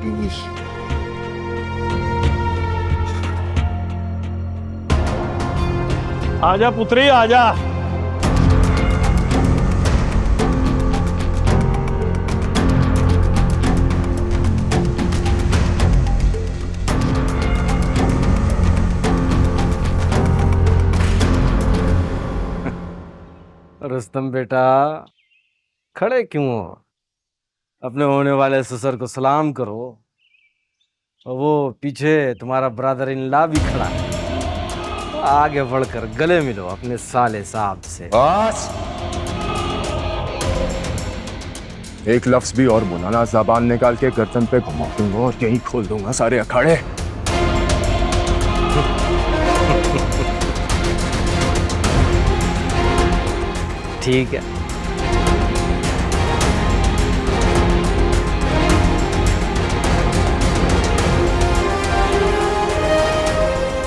लगेगी। आजा पुत्री आजा। रुस्तम बेटा, खड़े क्यों हो? अपने होने वाले ससुर को सलाम करो। और वो पीछे तुम्हारा ब्रदर इन लॉ भी खड़ा है, तो आगे बढ़कर गले मिलो अपने साले साहब से। बस एक लफ्ज भी और बोला ना, जबान निकाल के गर्दन पे घुमा दूंगा और यहीं खोल दूंगा सारे अखाड़े। ठीक है।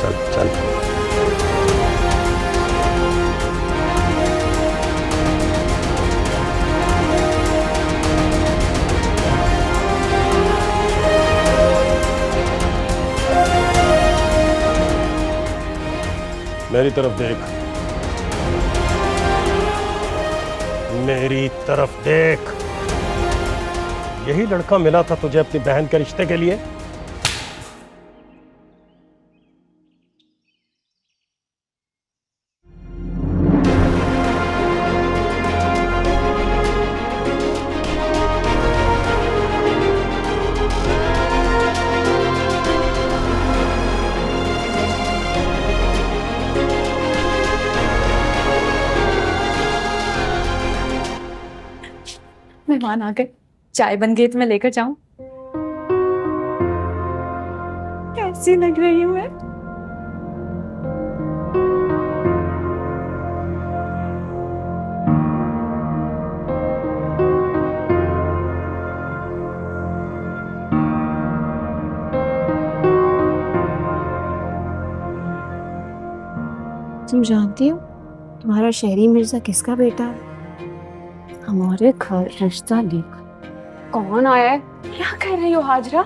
चल चल। मेरी तरफ देख, मेरी तरफ देख। यही लड़का मिला था तुझे अपनी बहन के रिश्ते के लिए? मेहमान आ गए, चाय बन गई तो मैं लेकर जाऊं? कैसी लग रही हूँ मैं? तुम जानती हो तुम्हारा शहरी मिर्जा किसका बेटा है? हमारे घर रिश्ता लेकर। कौन आया है? क्या कर रही हो हाजरा?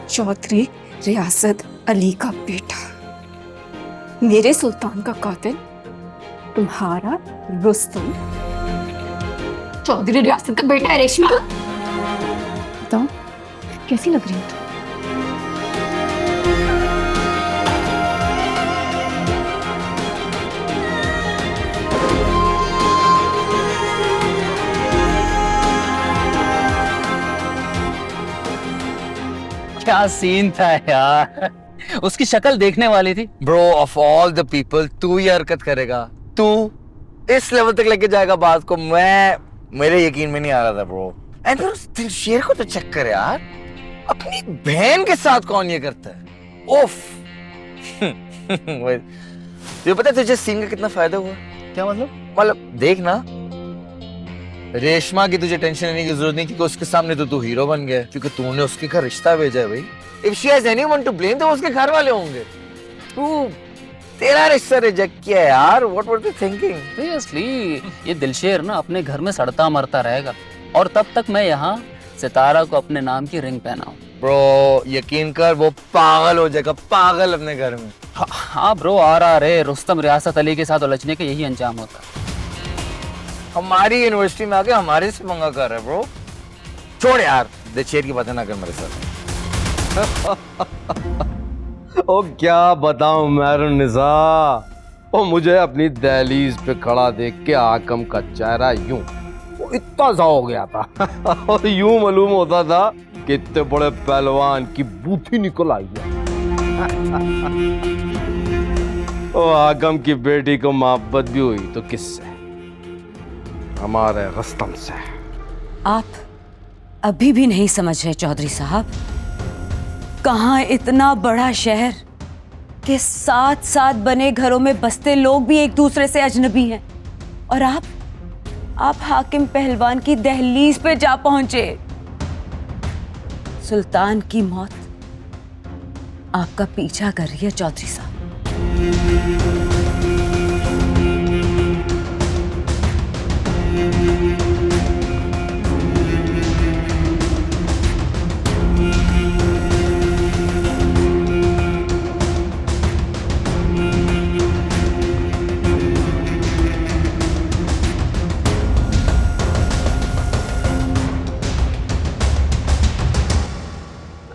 चौधरी रियासत अली का बेटा, मेरे सुल्तान का कातिल, तुम्हारा रुस्तम चौधरी रियासत का बेटा है। रेशमा, बताओ कैसी लग रही हो तुम? क्या सीन था यार, उसकी शक्ल देखने वाली थी। Bro, of all the people तू ही हरकत करेगा? तू इस लेवल तक लेके जाएगा बात को? मेरे यकीन में नहीं आ रहा था ब्रो। एंड फिर शेर को तो चेक कर यार, अपनी बहन के साथ कौन ये करता है? ओफ। तुझे पता है तुझे सीन का कितना फायदा हुआ? क्या मतलब देख ना, रेशमा की तुझे टेंशन लेने की जरूरत नहीं, क्योंकि उसके सामने तो तू हीरो बन गया, क्योंकि तूने उसके घर रिश्ता भेजा है भाई। If she has anyone to blame तो उसके घर वाले होंगे। तू तेरा रिश्ता रिजेक्ट किया यार, what were you thinking? Seriously ये दिलशेर ना अपने घर में सड़ता मरता रहेगा, और तब तक मैं यहाँ सितारा को अपने नाम की रिंग पहनाऊं। ब्रो यकीन कर, वो पागल हो जाएगा, पागल अपने घर में। हाँ ब्रो, आ रहा रे, रुस्तम रियासत अली के साथ उलझने का यही अंजाम होता है। हमारी यूनिवर्सिटी में आके हमारे से पंगा कर रहा है ब्रो। छोड़ यार, दिलशेर की बातें ना कर मेरे साथ। ओ क्या बताऊं मेहरुन्निसा, ओ मुझे अपनी दहलीज पे खड़ा देख के हाकम का चेहरा यूं वो इतना सा हो गया था और यूं मालूम होता था कि इतने बड़े पहलवान की बूथी निकल आई है। ओ हाकम की बेटी को मोहब्बत भी हुई तो किससे? हमारे रुस्तम से। आप अभी भी नहीं समझ रहे चौधरी साहब, कहाँ इतना बड़ा शहर के साथ साथ बने घरों में बसते लोग भी एक दूसरे से अजनबी हैं, और आप हाकिम पहलवान की दहलीज पे जा पहुंचे। सुल्तान की मौत आपका पीछा कर रही है चौधरी साहब।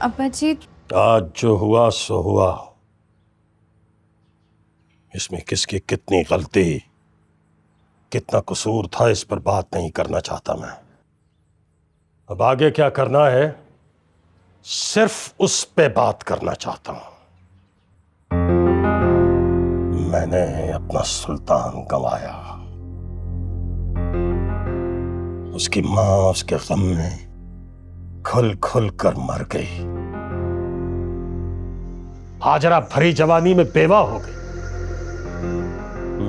अब्बा जी आज जो हुआ सो हुआ। इसमें किसकी कितनी गलती, कितना कसूर था, इस पर बात नहीं करना चाहता मैं। अब आगे क्या करना है, सिर्फ उस पे बात करना चाहता हूं। मैंने अपना सुल्तान गंवाया। उसकी मां उसके गम में खुल खुल कर मर गई। हाजरा भरी जवानी में बेवा हो गई।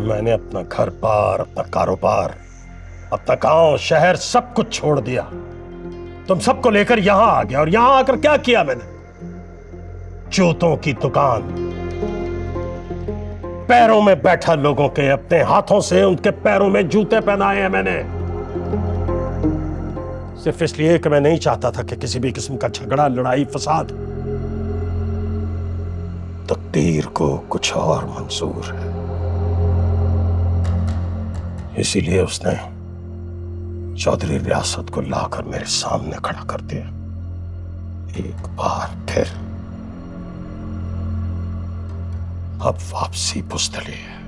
मैंने अपना घर बार, अपना कारोबार, अपना गांव, शहर सब कुछ छोड़ दिया। तुम सबको लेकर यहां आ गया। और यहां आकर क्या किया मैंने? जूतों की दुकान, पैरों में बैठा लोगों के, अपने हाथों से उनके पैरों में जूते पहनाए हैं मैंने। सिर्फ इसलिए कि मैं नहीं चाहता था कि किसी भी किस्म का झगड़ा, लड़ाई, फसाद। तकदीर को कुछ और मंजूर है, इसीलिए उसने चौधरी रियासत को लाकर मेरे सामने खड़ा कर दिया। एक बार फिर अब वापसी बुज़दिली है।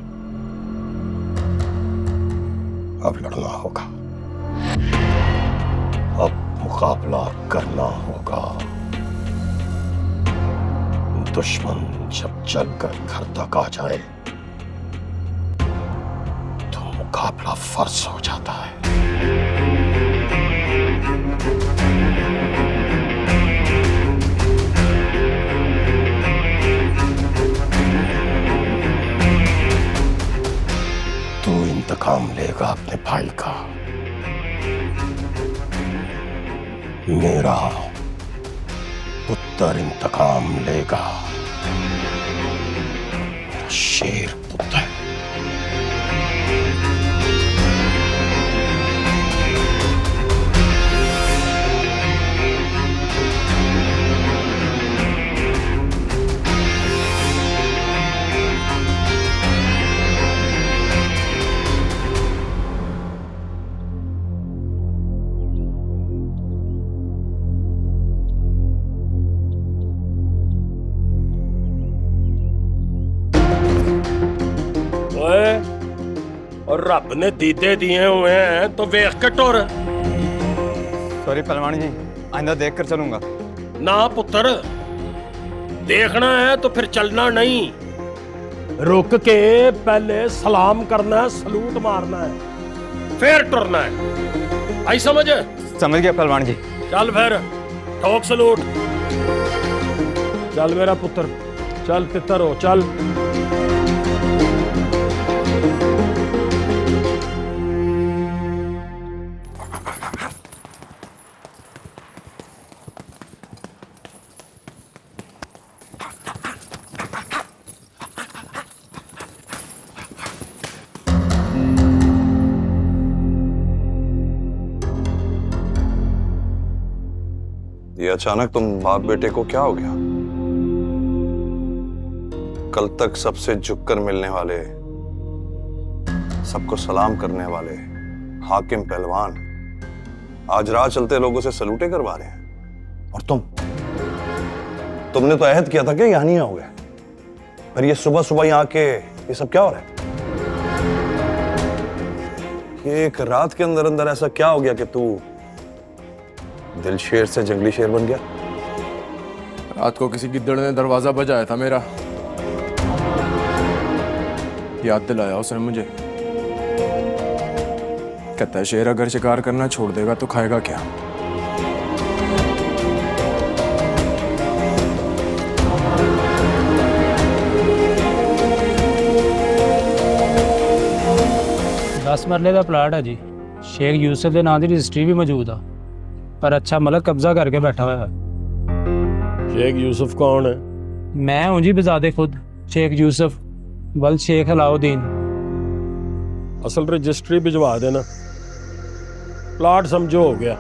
अब लड़ना होगा, अब मुकाबला करना होगा। दुश्मन जब चलकर घर तक आ जाए तो मुकाबला फर्ज हो जाता है। तू इंतकाम लेगा अपने भाई का, मेरा पुत्र इंतकाम लेगा। मेरा शेर पुत्र। और रब ने दीदे दिए हुए हैं तो वेख के टुर। सॉरी पहलवान जी, आइंदा देख कर चलूंगा। ना पुत्र, देखना है तो फिर चलना नहीं। रुक के पहले सलाम करना है, सलूट मारना है, फिर टुरना है। आई समझ? समझ गया पहलवान जी। चल फिर ठोक सलूट। चल मेरा पुत्र, चल तितर हो, चल। ये अचानक तुम बाप बेटे को क्या हो गया? कल तक सबसे झुककर मिलने वाले, सबको सलाम करने वाले हाकिम पहलवान आज राह चलते लोगों से सलूटे करवा रहे हैं। और तुमने तो अहद किया था कि यहां नहीं आओगे, पर ये सुबह सुबह यहां आके ये सब क्या हो रहा है? ये एक रात के अंदर अंदर ऐसा क्या हो गया कि तू दिल शेर से जंगली शेर बन गया? रात को किसी गिद्दड़ ने दरवाजा बजाया था मेरा, याद दिलाया उसने मुझे। कहता है शेर अगर शिकार करना छोड़ देगा तो खाएगा क्या? दस मरले का प्लाट है जी। शेख यूसुफ के नाम की रजिस्ट्री भी मौजूद है, पर अच्छा मलक कब्जा करके बैठा हुआ है। शेख यूसुफ कौन है? मैं हूँ जी बजादे खुद शेख यूसुफ वल शेख अलाउद्दीन। असल रजिस्ट्री भिजवा देना, प्लाट समझो हो गया।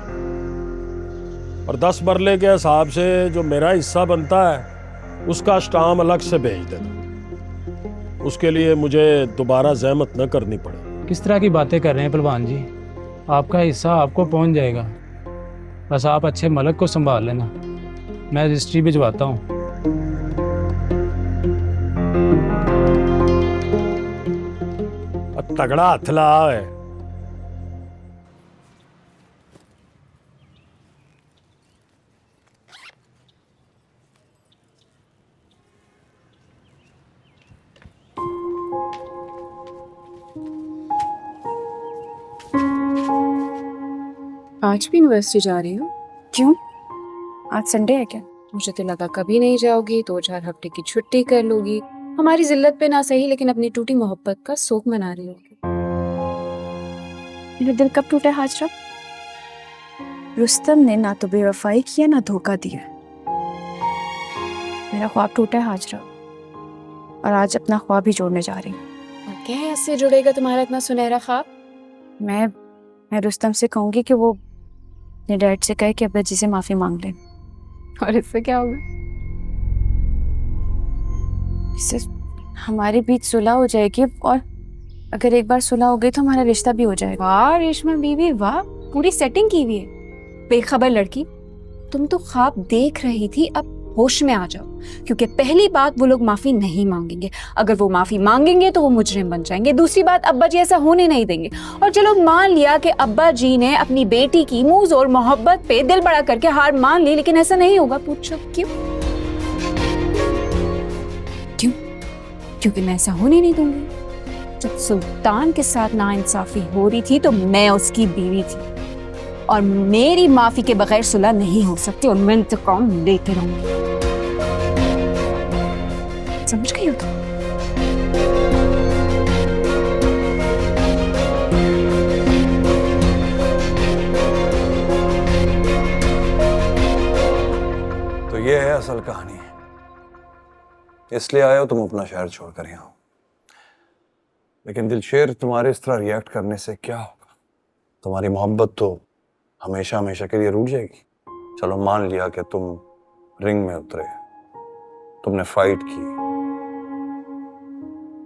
और 10 मरले के हिसाब से जो मेरा हिस्सा बनता है उसका स्टाम्प अलग से भेज देना। उसके लिए मुझे दोबारा जहमत न करनी पड़े। किस तरह की बातें कर रहे हैं पहलवान जी? आपका हिस्सा आपको पहुंच जाएगा, बस आप अच्छे मलक को संभाल लेना। मैं रजिस्ट्री भिजवाता हूँ। तगड़ा हथ ला है। आज भी यूनिवर्सिटी जा रही हो? क्यों? आज संडे है क्या? मुझे तो लगा कभी नहीं जाओगी, 2-4 हफ्ते की छुट्टी कर लोगी, हमारी जिल्लत पे ना सही लेकिन अपनी टूटी मोहब्बत का शोक मना रही होगी। मेरा दिल कब टूटा हाजरा? रुस्तम ने ना तो बेवफाई किया ना धोखा दिया। मेरा ख्वाब टूटा है हाजरा, और आज अपना ख्वाब भी जोड़ने जा रही हूँ। और क्या ऐसे जुड़ेगा तुम्हारा इतना सुनहरा ख्वाब? मैं रुस्तम से कहूंगी कि वो अपने डैड से कहे कि अब्बा जी से माफी मांग ले। और इससे क्या होगा? इससे हमारे बीच सुलह हो जाएगी, और अगर एक बार सुलह हो गई तो हमारा रिश्ता भी हो जाएगा। वाह रेशमा बीवी वाह, पूरी सेटिंग की हुई है। बेखबर लड़की, तुम तो ख्वाब देख रही थी, अब होश में आ जाओ, क्योंकि पहली बात वो लोग माफी नहीं मांगेंगे। अगर वो माफी मांगेंगे तो वो मुजरिम बन जाएंगे। दूसरी बात, अब्बा जी ऐसा होने नहीं देंगे। और चलो मान लिया कि अब्बा जी ने अपनी बेटी की मुंह जोर मोहब्बत पे दिल बड़ा करके हार मान ली, लेकिन ऐसा नहीं होगा। पूछो क्यों? क्यों? क्योंकि मैं ऐसा होने नहीं दूंगी। जब सुल्तान के साथ नाइंसाफी हो रही थी तो मैं उसकी बीवी थी, और मेरी माफी के बगैर सुलह नहीं हो सकती, और मैं इंतकाम लेते रहूंगी। समझ गई हो तुम? तो ये है असल कहानी। इसलिए आए हो तुम अपना शहर छोड़कर यहाँ। लेकिन दिलशेर, तुम्हारे इस तरह रिएक्ट करने से क्या होगा? तुम्हारी मोहब्बत तो हमेशा हमेशा के लिए रूठ जाएगी। चलो मान लिया कि तुम रिंग में उतरे, तुमने फाइट की,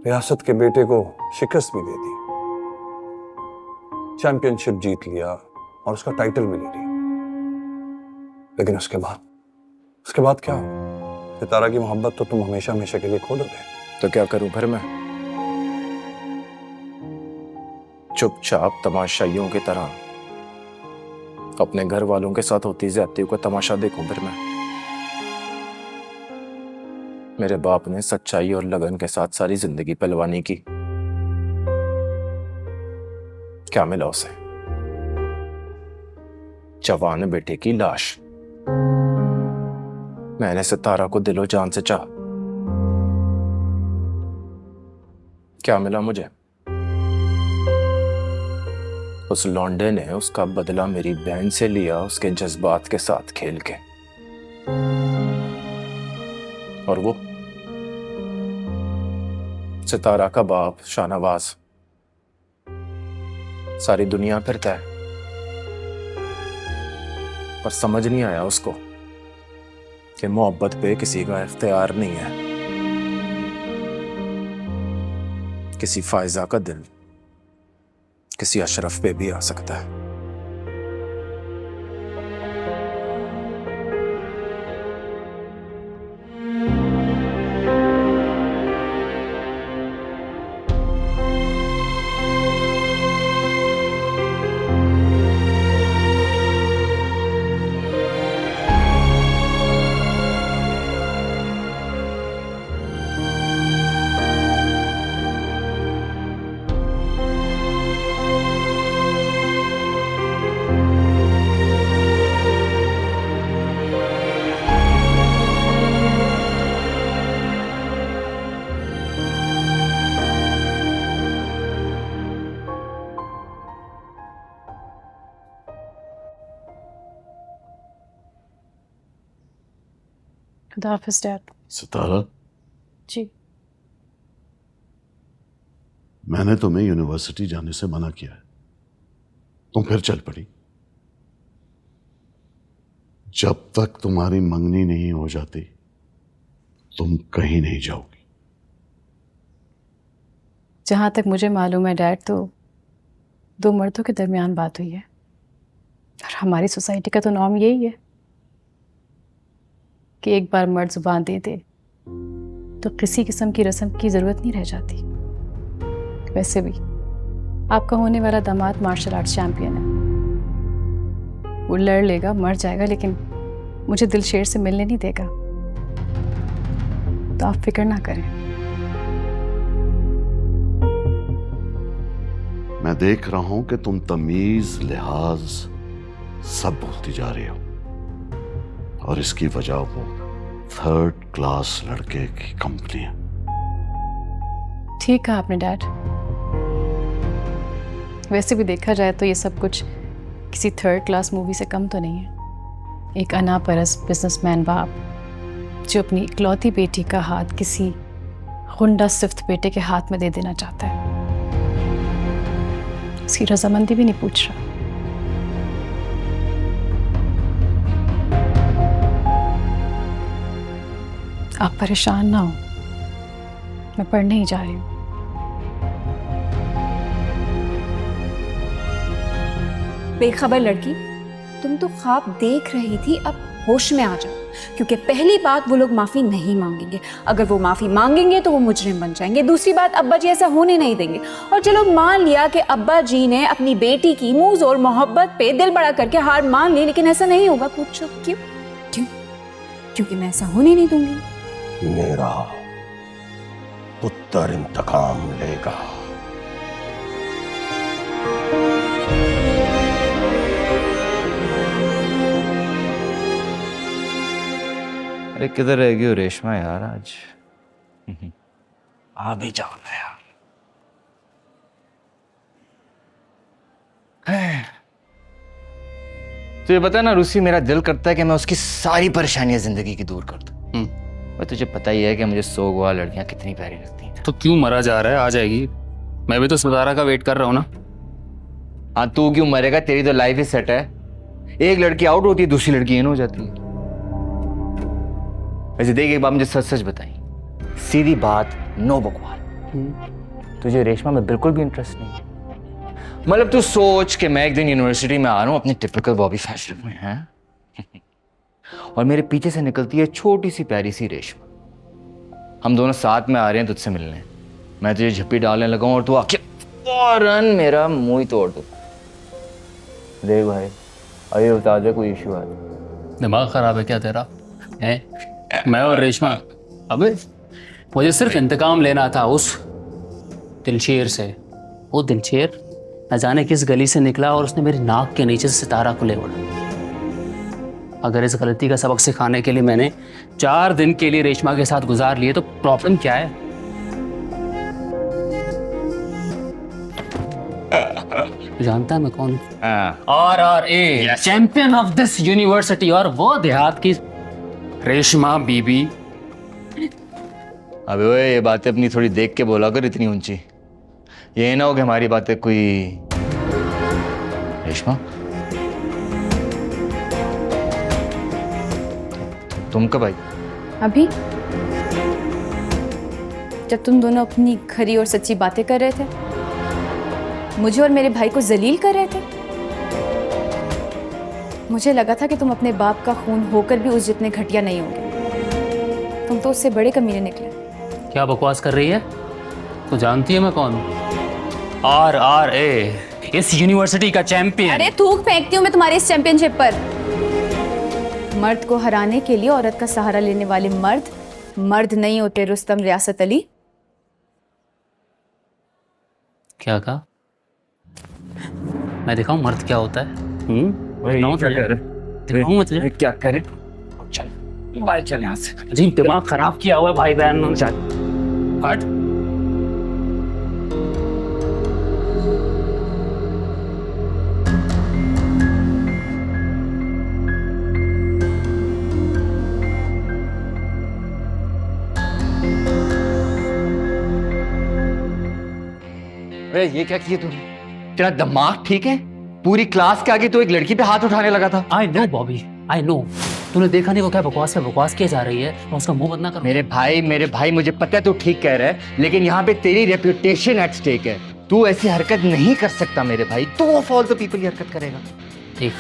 रियासत के बेटे को शिकस्त भी दे दी, चैंपियनशिप जीत लिया और उसका टाइटल भी ले लिया। लेकिन उसके बाद क्या हो? सितारा की मोहब्बत तो तुम हमेशा हमेशा के लिए खो दोगे। तो क्या करूं फिर मैं? चुपचाप तमाशाइयों की तरह अपने घर वालों के साथ होती ज्यादतियों का तमाशा देखूं फिर मैं? मेरे बाप ने सच्चाई और लगन के साथ सारी जिंदगी पहलवानी की। क्या मिला उसे? जवान बेटे की लाश। मैंने सितारा को दिलो जान से चाहा। क्या मिला मुझे? उस लौंडे ने उसका बदला मेरी बहन से लिया, उसके जज्बात के साथ खेल के। और वो सितारा का बाप शाहनवाज सारी दुनिया फिरता है, पर समझ नहीं आया उसको कि मोहब्बत पे किसी का इख्तियार नहीं है। किसी फायजा का दिल किसी अशरफ पे भी आ सकता है। खुदा हाफिज़ डैड। सितारा, जी। मैंने तुम्हें यूनिवर्सिटी जाने से मना किया है, तुम फिर चल पड़ी। जब तक तुम्हारी मंगनी नहीं हो जाती तुम कहीं नहीं जाओगी। जहां तक मुझे मालूम है डैड, तो 2 मर्दों के दरमियान बात हुई है, और हमारी सोसाइटी का तो नॉर्म यही है। कि एक बार मर्द जुबान दे दे तो किसी किस्म की रस्म की ज़रूरत नहीं रह जाती। वैसे भी आपका होने वाला दामाद मार्शल आर्ट्स चैंपियन है, वो लड़ लेगा, मर जाएगा, लेकिन मुझे दिलशेर से मिलने नहीं देगा। तो आप फिक्र ना करें। मैं देख रहा हूं कि तुम तमीज, लिहाज सब भूलती जा रही हो, और इसकी वजह वो 3rd क्लास लड़के की कंपनी है। ठीक कहा आपने डैड। वैसे भी देखा जाए तो ये सब कुछ किसी 3rd क्लास मूवी से कम तो नहीं है। एक अनापरस्त बिजनेसमैन बाप जो अपनी इकलौती बेटी का हाथ किसी गुंडा सिफ्त बेटे के हाथ में दे देना चाहता है, उसकी रजामंदी भी नहीं पूछ रहा। आप परेशान ना हो, मैं पढ़ने ही जा रही हूँ। बेखबर लड़की, तुम तो ख्वाब देख रही थी, अब होश में आ जाओ। क्योंकि पहली बात, वो लोग माफी नहीं मांगेंगे। अगर वो माफी मांगेंगे तो वो मुजरिम बन जाएंगे। दूसरी बात, अब्बा जी ऐसा होने नहीं देंगे। और चलो मान लिया कि अब्बा जी ने अपनी बेटी की मुंह जोर मोहब्बत पे दिल बड़ा करके हार मान ली, लेकिन ऐसा नहीं होगा। पूछो क्यों? क्यों? क्योंकि मैं ऐसा होने नहीं दूंगी। मेरा पुत्र इंतकाम लेगा। अरे किधर रह गई हो रेशमा यार आज? आ भी जाओ ना यार। तो ये बता ना रूसी, मेरा दिल करता है कि मैं उसकी सारी परेशानियां जिंदगी की दूर कर दूं। और तुझे पता ही है कि मुझे सोगवा लड़कियां कितनी प्यारी लगती हैं। तो क्यों मरा जा रहा है? आ जाएगी। मैं भी तो सितारा का वेट कर रहा हूँ ना। हाँ, तू क्यों मरेगा? तेरी तो लाइफ ही सेट है। एक लड़की आउट होती है, दूसरी लड़की इन हो जाती है। वैसे देख, एक बात मुझे सच सच बताई, सीधी बात, नो बकवास, तुझे रेशमा में बिल्कुल भी इंटरेस्ट नहीं। मतलब तू सोच कि मैं एक दिन यूनिवर्सिटी में आ रहा हूँ अपने टिपिकल बॉबी फैशन में, हैं और मेरे पीछे से निकलती है छोटी सी प्यारी सी रेशमा। हम दोनों साथ में आ रहे हैं तुझसे मिलने। मैं तुझे झप्पी डालने लगा हूं और तू आके फौरन मेरा मुंह ही तोड़ दो। देख भाई, अभी बता दे कोई इशू है? दिमाग खराब है क्या तेरा? है मैं और रेशमा? अबे मुझे सिर्फ इंतकाम लेना था उस दिलशेर से। वो दिलशेर न जाने किस गली से निकला और उसने मेरी नाक के नीचे से सितारा को ले उड़ा। अगर इस गलती का सबक सिखाने के लिए मैंने 4 दिन के लिए रेशमा के साथ गुजार लिए तो प्रॉब्लम क्या है? जानता है मैं कौन हूँ? RRA, champion of this university, और वो देहात की रेशमा बीबी। अबे ओए, ये बातें अपनी थोड़ी देख के बोला कर, इतनी ऊंची। ये ना हो कि हमारी बातें कोई रेशमा, तुम कब आई? अभी जब तुम दोनों अपनी खरी और सच्ची बातें कर रहे थे, मुझे और मेरे भाई को जलील कर रहे थे, मुझे लगा था कि तुम अपने बाप का खून होकर भी उस जितने घटिया नहीं होंगे। तुम तो उससे बड़े कमीने निकले। क्या बकवास कर रही है? तो जानती है मैं कौन हूँ? RRA, इस यूनिवर्सिटी का चैंपियन। अरे थूक फेंकती हूँ मैं तुम्हारी इस चैंपियनशिप पर। मर्द को हराने के लिए औरत का सहारा लेने वाले मर्द नहीं होते रुस्तम रियासत अली। क्या कहा? मैं दिखाऊं मर्द क्या होता है? दिखाऊं मैं तुझे क्या करे? चल बाहर चल यहाँ से। अजीब दिमाग खराब किया हुआ है भाई बहन। चल हट। अरे ये क्या किया तूने? तेरा दिमाग ठीक है? पूरी क्लास के आगे तो एक लड़की पे हाथ उठाने लगा था। I know Bobby, I know. तूने देखा नहीं वो क्या बकवास पे बकवास किया जा रही है? और उसका मुंह बंद ना कर। मेरे भाई मुझे पता है तू ठीक कह रहा है, लेकिन यहाँ पे तेरी रेपुटेशन एट स्टेक है। तू ऐसी हरकत नहीं कर सकता मेरे भाई। तू ऑफ ऑल द पीपल ये हरकत करेगा। देख,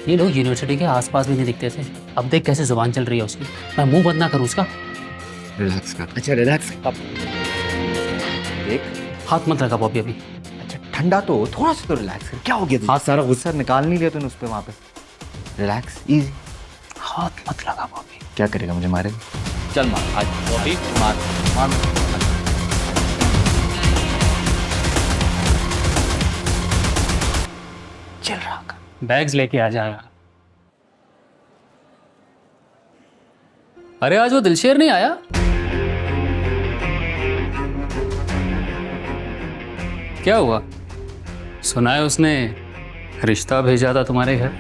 ये लोग यूनिवर्सिटी के आसपास भी नहीं दिखते थे, अब देख कैसे जुबान चल रही है उसकी, मैं मुंह बंद ना करूँ उसका। रिलैक्स कर। अच्छा रिलैक्स। अब देख, हाथ मत रखा बॉबी अभी। अच्छा ठंडा तो हो, थोड़ा सा तो रिलैक्स कर। क्या हो गया? हाथ सारा गुस्सा निकाल नहीं लिया तूने उस पे वहां पे। Relax, easy. हाथ मत लगा बॉबी। क्या करेगा, मुझे मारेगा? चल मार आज बॉबी, मार मार। चल रहा बैग्स लेके आ जाएगा। अरे आज वो दिलशेर नहीं आया? क्या हुआ? सुना है उसने रिश्ता भेजा था तुम्हारे घर।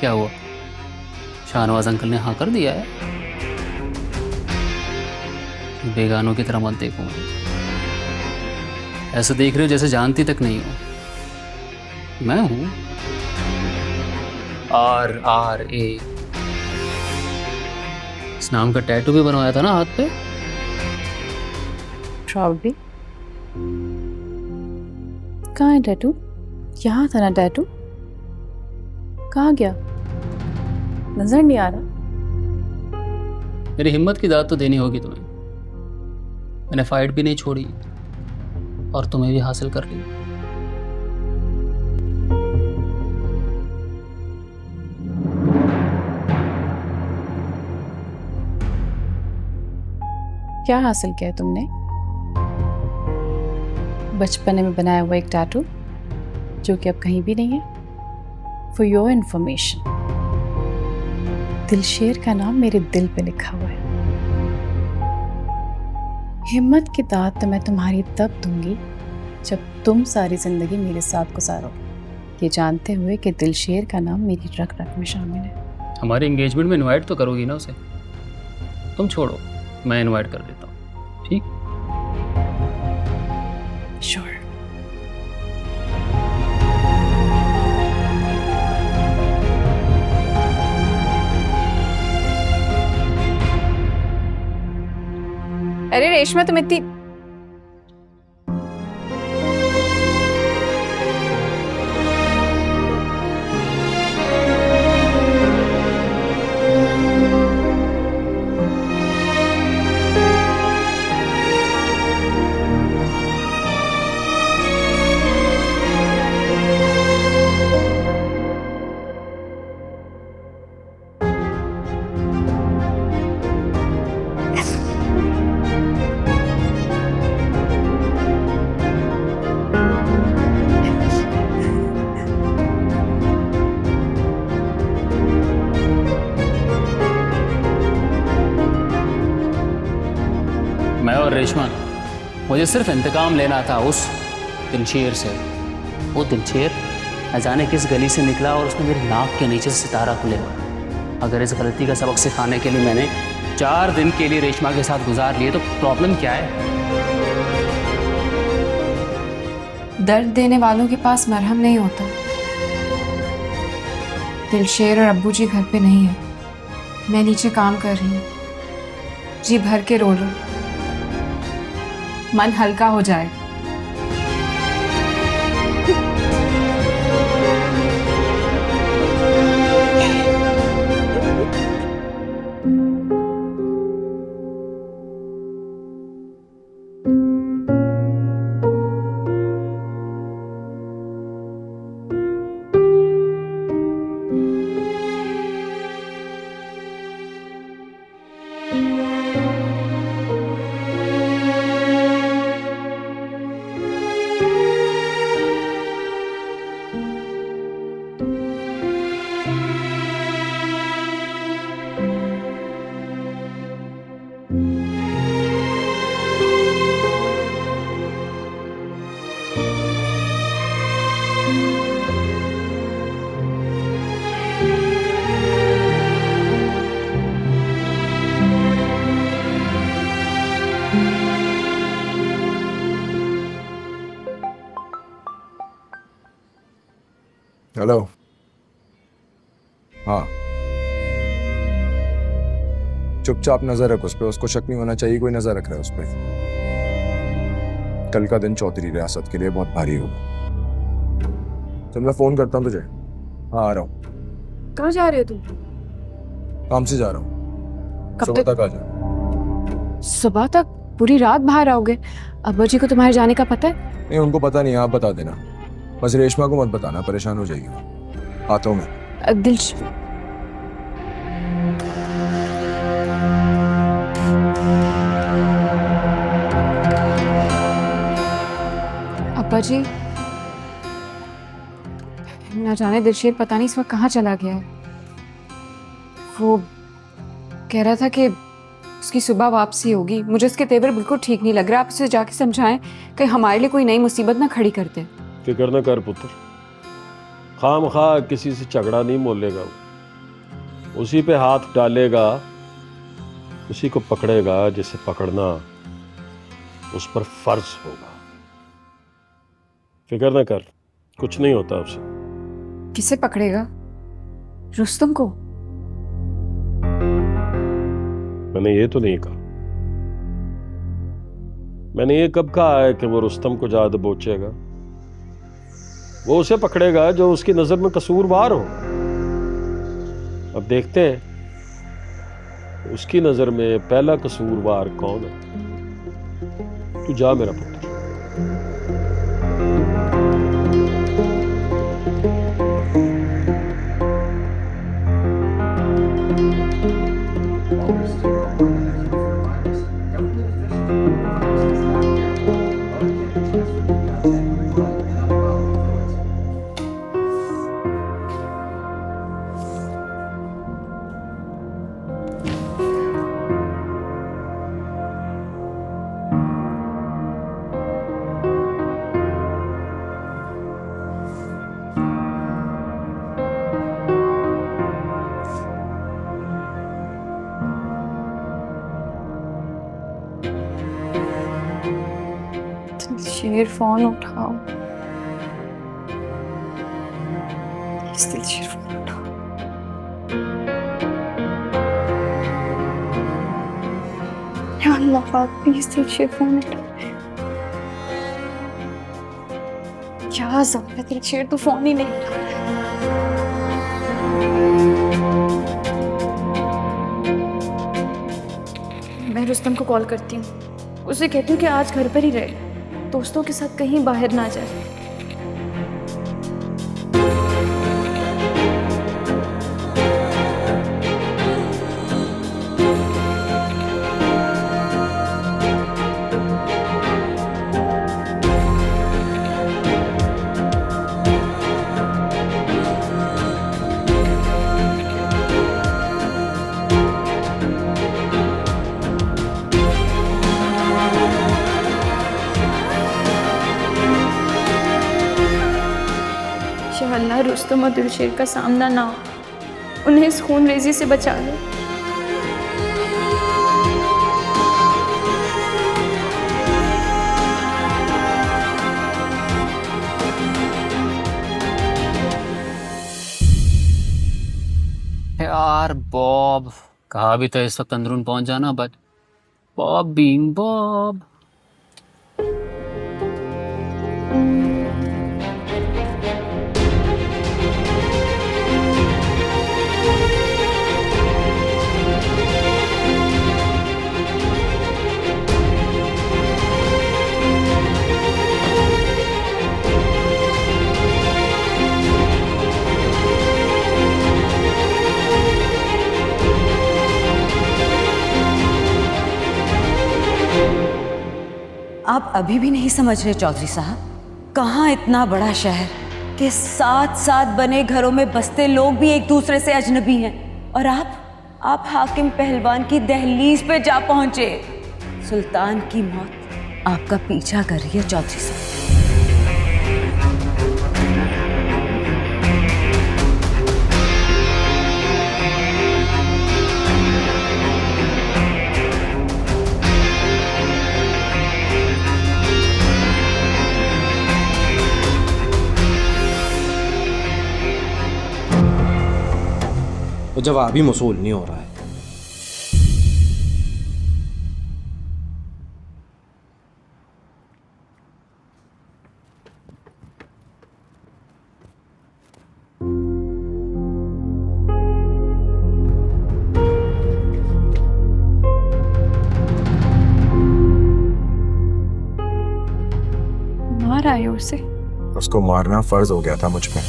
क्या हुआ? शाहनवाज अंकल ने हाँ कर दिया है? बेगानों की तरह मत देखो, ऐसा देख रहे हो जैसे जानती तक नहीं हो। मैं हूं RRA, इस नाम का टैटू भी बनवाया था ना हाथ पे। Probably. कहाँ है टैटू? यहाँ था ना टैटू? कहाँ गया? नजर नहीं आ रहा। मेरी हिम्मत की दाद तो देनी होगी तुम्हें। मैंने फाइट भी नहीं छोड़ी और तुम्हें भी हासिल कर ली। क्या हासिल किया है तुमने? बचपन में बनाया हुआ एक टैटू जो कि अब कहीं भी नहीं है। फॉर योर इंफॉर्मेशन, दिलशेर का नाम मेरे दिल पे लिखा हुआ है। हिम्मत की दाद तो मैं तुम्हारी तब दूंगी जब तुम सारी जिंदगी मेरे साथ गुजारोगे, ये जानते हुए कि दिलशेर का नाम मेरी रग रग में शामिल है। हमारे एंगेजमेंट में इनवाइट तो करोगी ना उसे? तुम छोड़ो, मैं इनवाइट कर देता हूँ, ठीक? श्योर। अरे रेशमा, तुम इतनी मैं और रेशमा, मुझे सिर्फ इंतकाम लेना था उस दिलशेर से। वो दिलशेर न जाने किस गली से निकला और उसने मेरी नाक के नीचे से सितारा खुले हुआ। अगर इस गलती का सबक सिखाने के लिए मैंने 4 दिन के लिए रेशमा के साथ गुजार लिए तो प्रॉब्लम क्या है? दर्द देने वालों के पास मरहम नहीं होता। दिलशेर और अब्बू जी घर पे नहीं है। मैं नीचे काम कर रही हूँ। जी भर के रो लो, मन हल्का हो जाए। हेलो। हाँ, चुपचाप नजर रख उस पर, उसको शक नहीं होना चाहिए कोई नजर रख रहा है उस पर। कल का दिन चौधरी रियासत के लिए बहुत भारी होगा। चल मैं फोन करता हूँ तुझे। हाँ आ रहा हूँ। कहाँ जा रहे हो तुम? काम से जा रहा हूँ। कब सुबह तक? तक आ जाओ। सुबह तक? पूरी रात बाहर आओगे? अब्बा जी को तुम्हारे जाने का पता है? नहीं उनको पता नहीं, आप बता देना। बस रेशमा को मत बताना, परेशान हो जाएगी वो। आता हूँ मैं। दिल अब्बा जी, ना जाने दिलशेर पता नहीं इस वक्त कहाँ चला गया है। वो कह रहा था कि उसकी सुबह वापसी होगी। मुझे उसके तेवर बिल्कुल ठीक नहीं लग रहा। आप उसे जाके समझाएं कि हमारे लिए कोई नई मुसीबत ना खड़ी करते। फिक्र न कर पुत्र, खाम खा किसी से झगड़ा नहीं मोलेगा वो। उसी पे हाथ डालेगा, उसी को पकड़ेगा जिसे पकड़ना उस पर फर्ज होगा। फिक्र न कर, कुछ नहीं होता उसे। किसे पकड़ेगा? रुस्तम को? मैंने ये तो नहीं कहा। मैंने ये कब कहा है कि वो रुस्तम को जा दबोचेगा? वो उसे पकड़ेगा जो उसकी नजर में कसूरवार होगा। अब देखते हैं उसकी नजर में पहला कसूरवार कौन है। तू जा मेरा पुत्र। दिलशेर, फोन उठाओ। दिलशेर, फोन उठाओ। या अल्लाह, प्लीज दिलशेर, फोन उठाओ। क्या ज़रूरत है दिलशेर, तू फोन ही नहीं उठा रहा। मैं रुस्तम को कॉल करती हूँ। उसे कहती हूँ कि आज घर पर ही रहे, दोस्तों के साथ कहीं बाहर ना जाए। अल्लाह रुस्तम और दिलशेर का सामना ना हो, उन्हें इस खून रेजी से बचा ले। यार बॉब कहा भी था इस वक्त अंदरून पहुंच जाना, बट बॉब बीइंग बॉब। आप अभी भी नहीं समझ रहे चौधरी साहब? कहाँ इतना बड़ा शहर कि साथ साथ बने घरों में बसते लोग भी एक दूसरे से अजनबी हैं, और आप हाकिम पहलवान की दहलीज पे जा पहुंचे। सुल्तान की मौत आपका पीछा कर रही है चौधरी साहब। तो जवाब ही मौसूल नहीं हो रहा है। मार आए हो उसे? उसको मारना फर्ज हो गया था मुझ पे।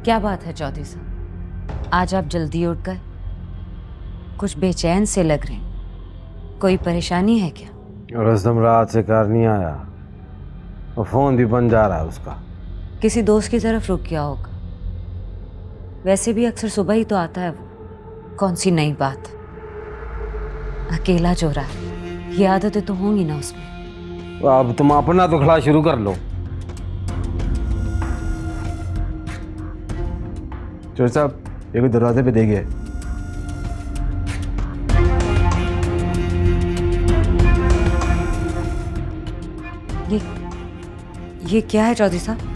क्या बात है चौधरी साहब, आज आप जल्दी उठ गए? कुछ बेचैन से लग रहे हैं, कोई परेशानी है क्या? रस्तम रात से घर नहीं आया और फोन भी बंद जा रहा है उसका। किसी दोस्त की तरफ रुक गया होगा। वैसे भी अक्सर सुबह ही तो आता है वो। कौन सी नई बात? अकेला जो रहा है, ये आदतें तो होंगी ना उसमें। अब तुम अपना तो खड़ा शुरू कर लो। चोर साहब, ये कोई दरवाजे पे दे गए। ये क्या है चौधरी साहब?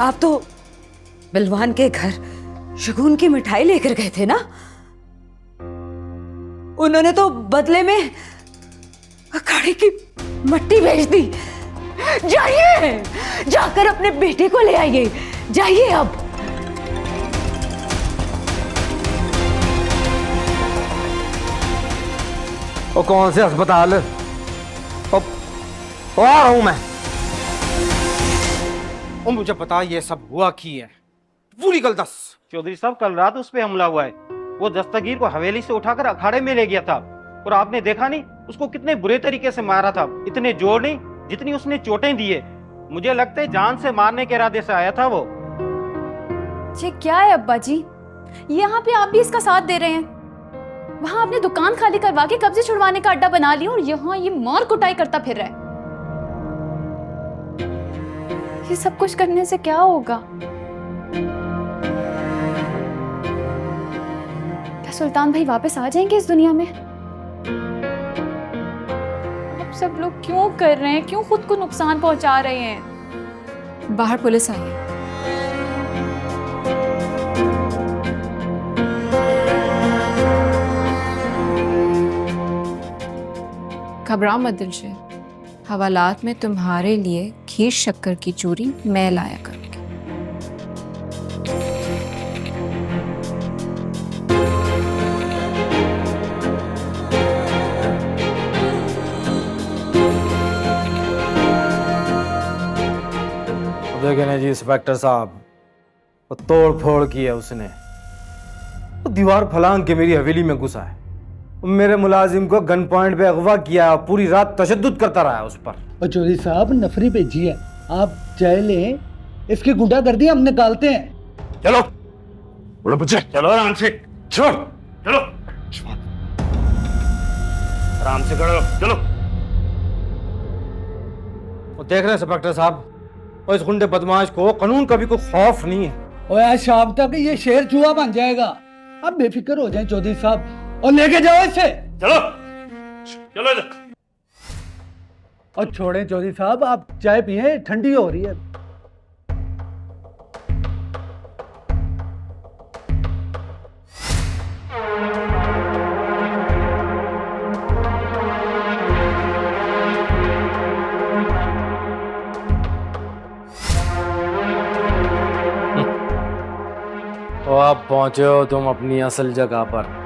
आप तो बिलवान के घर शगुन की मिठाई लेकर गए थे ना? उन्होंने तो बदले में अखाड़े की मट्टी भेज दी। जाइए, जाकर अपने बेटे को ले आइए। जाइए अब। और कौन से अस्पताल? आ रहा हूं मैं। और मुझे पता ये सब हुआ की है, पूरी गल दस। चौधरी साहब, कल रात उस पे हमला हुआ है। वो दस्तगीर को हवेली से उठाकर अखाड़े में ले गया था, और आपने देखा नहीं उसको कितने बुरे तरीके से मारा था। इतने जोर नहीं जितनी उसने चोटें दी है। मुझे लगता है जान से मारने के इरादे से आया था वो। ये क्या है अब्बा जी? यहाँ पे आप भी इसका साथ दे रहे हैं। वहाँ आपने दुकान खाली करवा के कब्जे छुड़वाने का अड्डा बना लिया, और यहाँ ये मार कुटाई करता फिर रहा है। ये सब कुछ करने से क्या होगा? क्या सुल्तान भाई वापस आ जाएंगे इस दुनिया में? अब सब लोग क्यों कर रहे हैं? क्यों खुद को नुकसान पहुंचा रहे हैं? बाहर पुलिस आई है। घबराओ मत दिलशेर, हवालात में तुम्हारे लिए खीर शक्कर की चूरी मैं लाया करूंगी। देखे ना जी इंस्पेक्टर साहब, वो तोड़ फोड़ की है उसने। वो दीवार फलांग के मेरी हवेली में घुसा है। मेरे मुलाजिम को गन पॉइंट पे अगवा किया और पूरी रात तशद्दुद करता रहा है उस पर। और चौधरी साहब, नफरी भेजी है, आप चाय लें, इसकी गुंडागर्दी हम निकालते हैं। चलो बड़े बच्चे, चलो आराम से, छोड़, चलो आराम से करो, चलो। वो देख रहे हैं इंस्पेक्टर साहब, और इस गुंडे बदमाश को कानून का भी कोई खौफ नहीं है। और आज शाम तक ये शेर चूहा बन जाएगा। आप बेफिक्र हो जाएं चौधरी साहब, और लेके जाओ इसे। चलो चलो इधर। और छोड़ें चौधरी साहब, आप चाय पिए, ठंडी हो रही है। तो आप पहुंचे हो तुम अपनी असल जगह पर।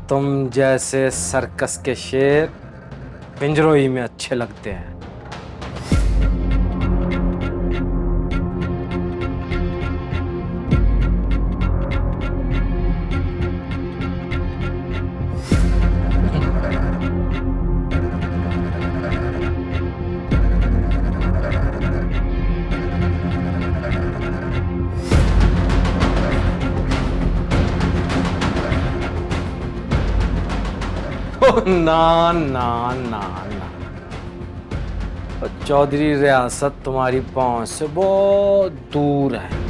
तुम जैसे सर्कस के शेर पिंजरों ही में अच्छे लगते हैं। ना ना ना ना, चौधरी रियासत तुम्हारी पहुंच से बहुत दूर है।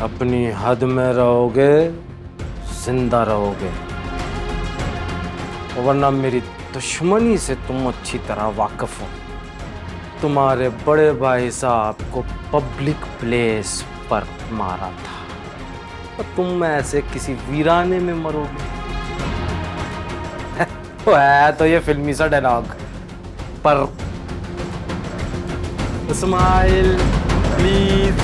अपनी हद में रहोगे, जिंदा रहोगे, वरना मेरी दुश्मनी से तुम अच्छी तरह वाकिफ हो। तुम्हारे बड़े भाई साहब को पब्लिक प्लेस पर मारा था और तुम ऐसे किसी वीराने में मरोगे। तो है तो ये फिल्मी सा डायलॉग, पर स्माइल प्लीज।